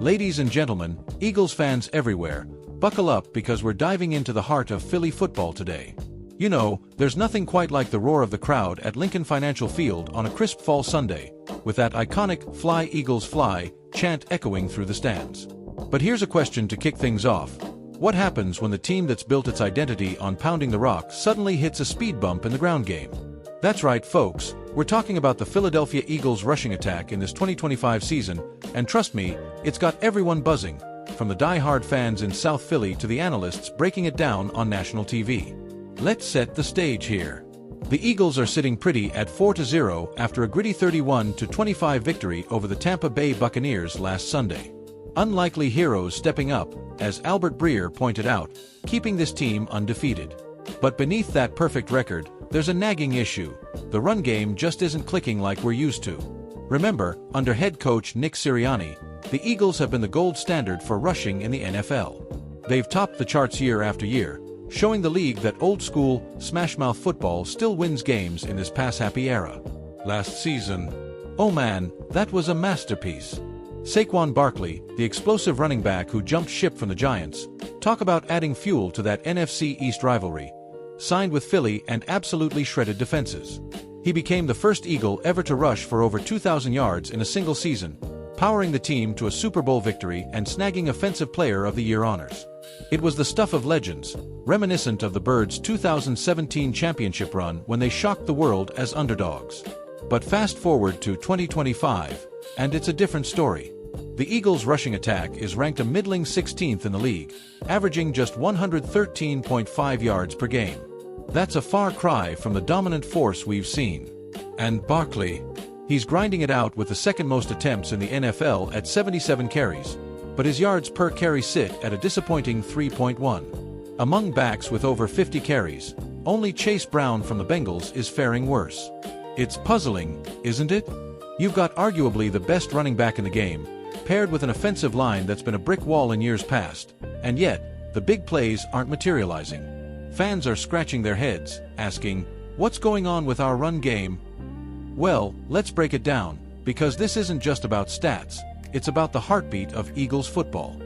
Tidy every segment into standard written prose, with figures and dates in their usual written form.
Ladies and gentlemen, Eagles fans everywhere, buckle up because we're diving into the heart of Philly football today. You know, there's nothing quite like the roar of the crowd at Lincoln Financial Field on a crisp fall Sunday, with that iconic "Fly Eagles Fly" chant echoing through the stands. But here's a question to kick things off. What happens when the team that's built its identity on pounding the rock suddenly hits a speed bump in the ground game? That's right, folks. We're talking about the Philadelphia Eagles rushing attack in this 2025 season, and trust me, it's got everyone buzzing, from the die-hard fans in South Philly to the analysts breaking it down on national TV. Let's set the stage here. The Eagles are sitting pretty at 4-0 after a gritty 31-25 victory over the Tampa Bay Buccaneers last Sunday. Unlikely heroes stepping up, as Albert Breer pointed out, keeping this team undefeated. But beneath that perfect record, there's a nagging issue. The run game just isn't clicking like we're used to. Remember, under head coach Nick Sirianni, the Eagles have been the gold standard for rushing in the NFL. They've topped the charts year after year, showing the league that old-school, smash-mouth football still wins games in this pass-happy era. Last season, oh man, that was a masterpiece. Saquon Barkley, the explosive running back who jumped ship from the Giants, talk about adding fuel to that NFC East rivalry, signed with Philly and absolutely shredded defenses. He became the first Eagle ever to rush for over 2,000 yards in a single season, powering the team to a Super Bowl victory and snagging Offensive Player of the Year honors. It was the stuff of legends, reminiscent of the Birds' 2017 championship run when they shocked the world as underdogs. But fast forward to 2025, and it's a different story. The Eagles' rushing attack is ranked a middling 16th in the league, averaging just 113.5 yards per game. That's a far cry from the dominant force we've seen. And Barkley, he's grinding it out with the second most attempts in the NFL at 77 carries, but his yards per carry sit at a disappointing 3.1. Among backs with over 50 carries, only Chase Brown from the Bengals is faring worse. It's puzzling, isn't it? You've got arguably the best running back in the game, paired with an offensive line that's been a brick wall in years past, and yet, the big plays aren't materializing. Fans are scratching their heads, asking, what's going on with our run game? Well, let's break it down, because this isn't just about stats, it's about the heartbeat of Eagles football.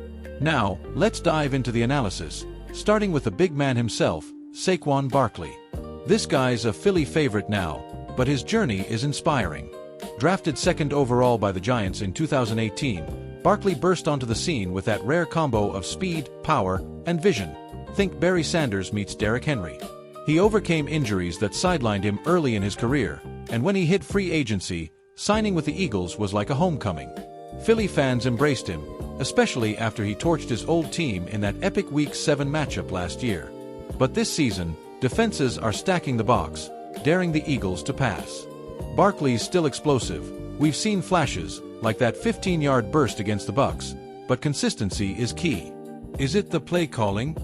Now, let's dive into the analysis, starting with the big man himself, Saquon Barkley. This guy's a Philly favorite now, but his journey is inspiring. Drafted second overall by the Giants in 2018, Barkley burst onto the scene with that rare combo of speed, power, and vision. Think Barry Sanders meets Derrick Henry. He overcame injuries that sidelined him early in his career, and when he hit free agency, signing with the Eagles was like a homecoming. Philly fans embraced him, especially after he torched his old team in that epic Week 7 matchup last year. But this season, defenses are stacking the box, daring the Eagles to pass. Barkley's still explosive. We've seen flashes, like that 15-yard burst against the Bucs, but consistency is key. Is it the play calling,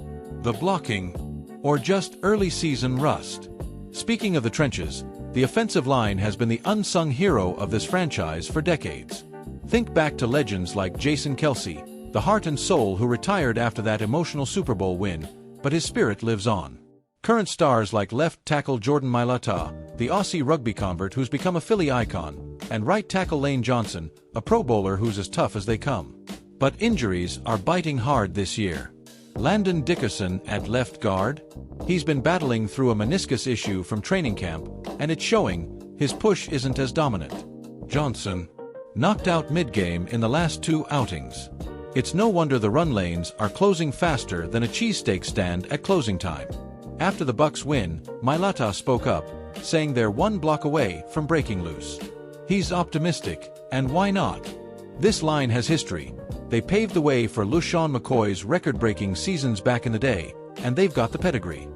the blocking, or just early season rust? Speaking of the trenches, the offensive line has been the unsung hero of this franchise for decades. Think back to legends like Jason Kelce, the heart and soul who retired after that emotional Super Bowl win, but his spirit lives on. Current stars like left tackle Jordan Mailata, the Aussie rugby convert who's become a Philly icon, and right tackle Lane Johnson, a Pro Bowler who's as tough as they come. But injuries are biting hard this year. Landon Dickerson at left guard? He's been battling through a meniscus issue from training camp, and it's showing. His push isn't as dominant. Johnson, knocked out mid-game in the last two outings. It's no wonder the run lanes are closing faster than a cheesesteak stand at closing time. After the Bucs win, Mailata spoke up, saying they're one block away from breaking loose. He's optimistic, and why not? This line has history. They paved the way for LeSean McCoy's record-breaking seasons back in the day, and they've got the pedigree.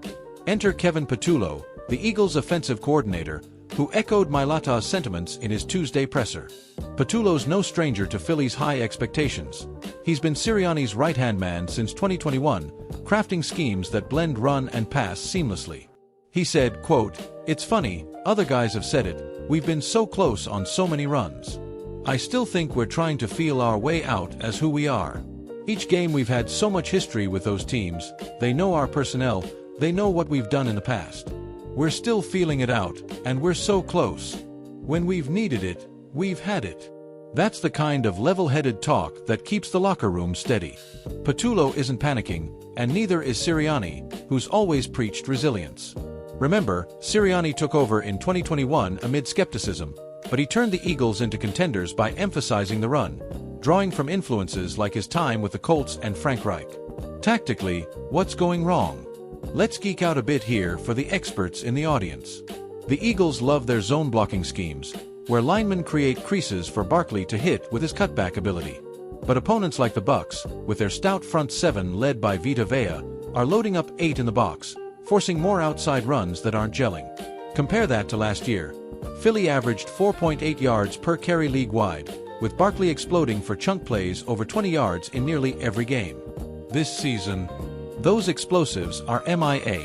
Enter Kevin Patullo, the Eagles' offensive coordinator, who echoed Mailata's sentiments in his Tuesday presser. Patullo's no stranger to Philly's high expectations. He's been Sirianni's right-hand man since 2021, crafting schemes that blend run and pass seamlessly. He said, quote, "It's funny, other guys have said it, we've been so close on so many runs. I still think we're trying to feel our way out as who we are. Each game we've had so much history with those teams, they know our personnel, they know what we've done in the past. We're still feeling it out, and we're so close. When we've needed it, we've had it." That's the kind of level-headed talk that keeps the locker room steady. Patullo isn't panicking, and neither is Sirianni, who's always preached resilience. Remember, Sirianni took over in 2021 amid skepticism, but he turned the Eagles into contenders by emphasizing the run, drawing from influences like his time with the Colts and Frank Reich. Tactically, what's going wrong? Let's geek out a bit here for the experts in the audience. The Eagles love their zone blocking schemes, where linemen create creases for Barkley to hit with his cutback ability. But opponents like the Bucs, with their stout front seven led by Vita Vea, are loading up 8 in the box, forcing more outside runs that aren't gelling. Compare that to last year. Philly averaged 4.8 yards per carry league-wide, with Barkley exploding for chunk plays over 20 yards in nearly every game. This season, those explosives are MIA,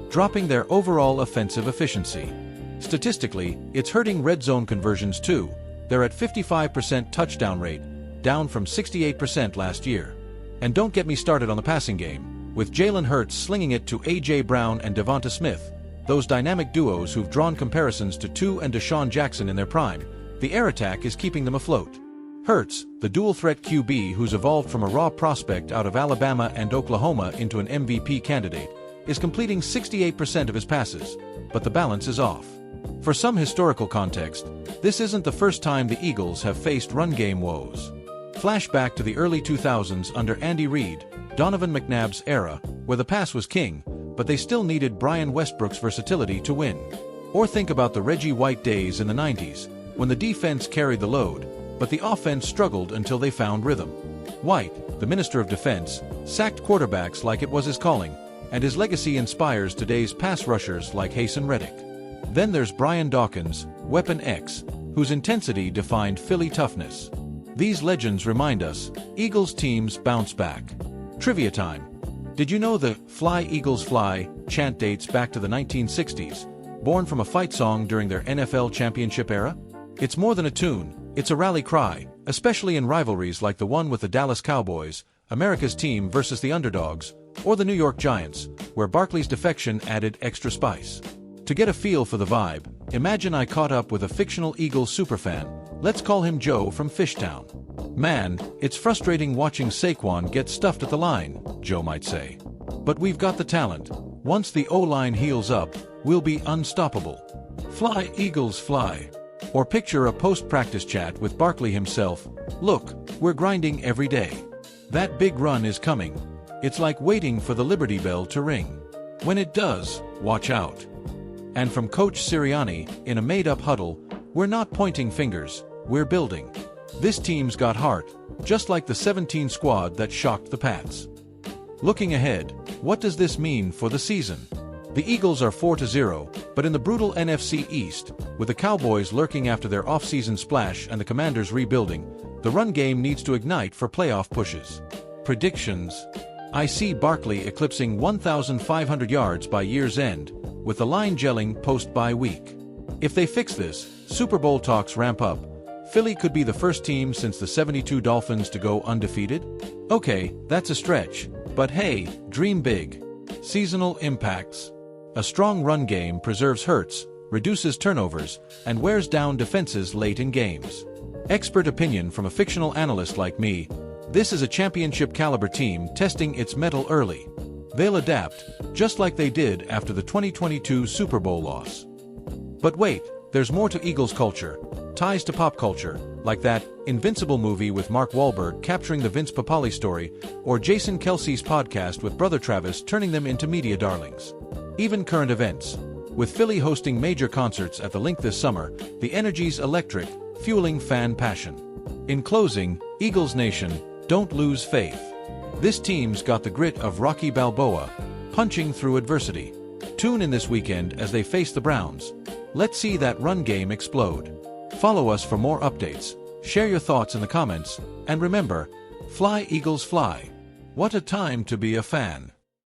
dropping their overall offensive efficiency. Statistically, it's hurting red zone conversions too. They're at 55% touchdown rate, down from 68% last year. And don't get me started on the passing game, with Jalen Hurts slinging it to A.J. Brown and Devonta Smith, those dynamic duos who've drawn comparisons to Tu and Deshaun Jackson in their prime. The air attack is keeping them afloat. Hurts, the dual-threat QB who's evolved from a raw prospect out of Alabama and Oklahoma into an MVP candidate, is completing 68% of his passes, but the balance is off. For some historical context, this isn't the first time the Eagles have faced run-game woes. Flashback to the early 2000s under Andy Reid, Donovan McNabb's era, where the pass was king, but they still needed Brian Westbrook's versatility to win. Or think about the Reggie White days in the 90s, when the defense carried the load, but the offense struggled until they found rhythm. White, the Minister of Defense, sacked quarterbacks like it was his calling, and his legacy inspires today's pass rushers like Hasan Reddick. Then there's Brian Dawkins, Weapon X, whose intensity defined Philly toughness. These legends remind us, Eagles teams bounce back. Trivia time. Did you know the "Fly Eagles Fly" chant dates back to the 1960s, born from a fight song during their NFL championship era? It's more than a tune, it's a rally cry, especially in rivalries like the one with the Dallas Cowboys, America's team versus the underdogs, or the New York Giants, where Barkley's defection added extra spice. To get a feel for the vibe, imagine I caught up with a fictional Eagles superfan, let's call him Joe from Fishtown. Man, it's frustrating watching Saquon get stuffed at the line, Joe might say. But we've got the talent. Once the O-line heals up, we'll be unstoppable. Fly, Eagles, fly. Or picture a post-practice chat with Barkley himself. Look, we're grinding every day. That big run is coming. It's like waiting for the Liberty Bell to ring. When it does, watch out. And from Coach Sirianni, in a made-up huddle, we're not pointing fingers, we're building. This team's got heart, just like the 17 squad that shocked the Pats. Looking ahead, what does this mean for the season? The Eagles are 4-0, but in the brutal NFC East, with the Cowboys lurking after their off-season splash and the Commanders rebuilding, the run game needs to ignite for playoff pushes. Predictions. I see Barkley eclipsing 1,500 yards by year's end, with the line gelling post-bye week. If they fix this, Super Bowl talks ramp up. Philly could be the first team since the '72 Dolphins to go undefeated? Okay, that's a stretch, but hey, dream big. Seasonal impacts. A strong run game preserves Hurts, reduces turnovers, and wears down defenses late in games. Expert opinion from a fictional analyst like me. This is a championship-caliber team testing its mettle early. They'll adapt, just like they did after the 2022 Super Bowl loss. But wait, there's more to Eagles culture. Ties to pop culture, like that Invincible movie with Mark Wahlberg capturing the Vince Papale story, or Jason Kelce's podcast with Brother Travis turning them into media darlings. Even current events. With Philly hosting major concerts at the Link this summer, the energy's electric, fueling fan passion. In closing, Eagles Nation, don't lose faith. This team's got the grit of Rocky Balboa, punching through adversity. Tune in this weekend as they face the Browns. Let's see that run game explode. Follow us for more updates, share your thoughts in the comments, and remember, fly Eagles fly. What a time to be a fan.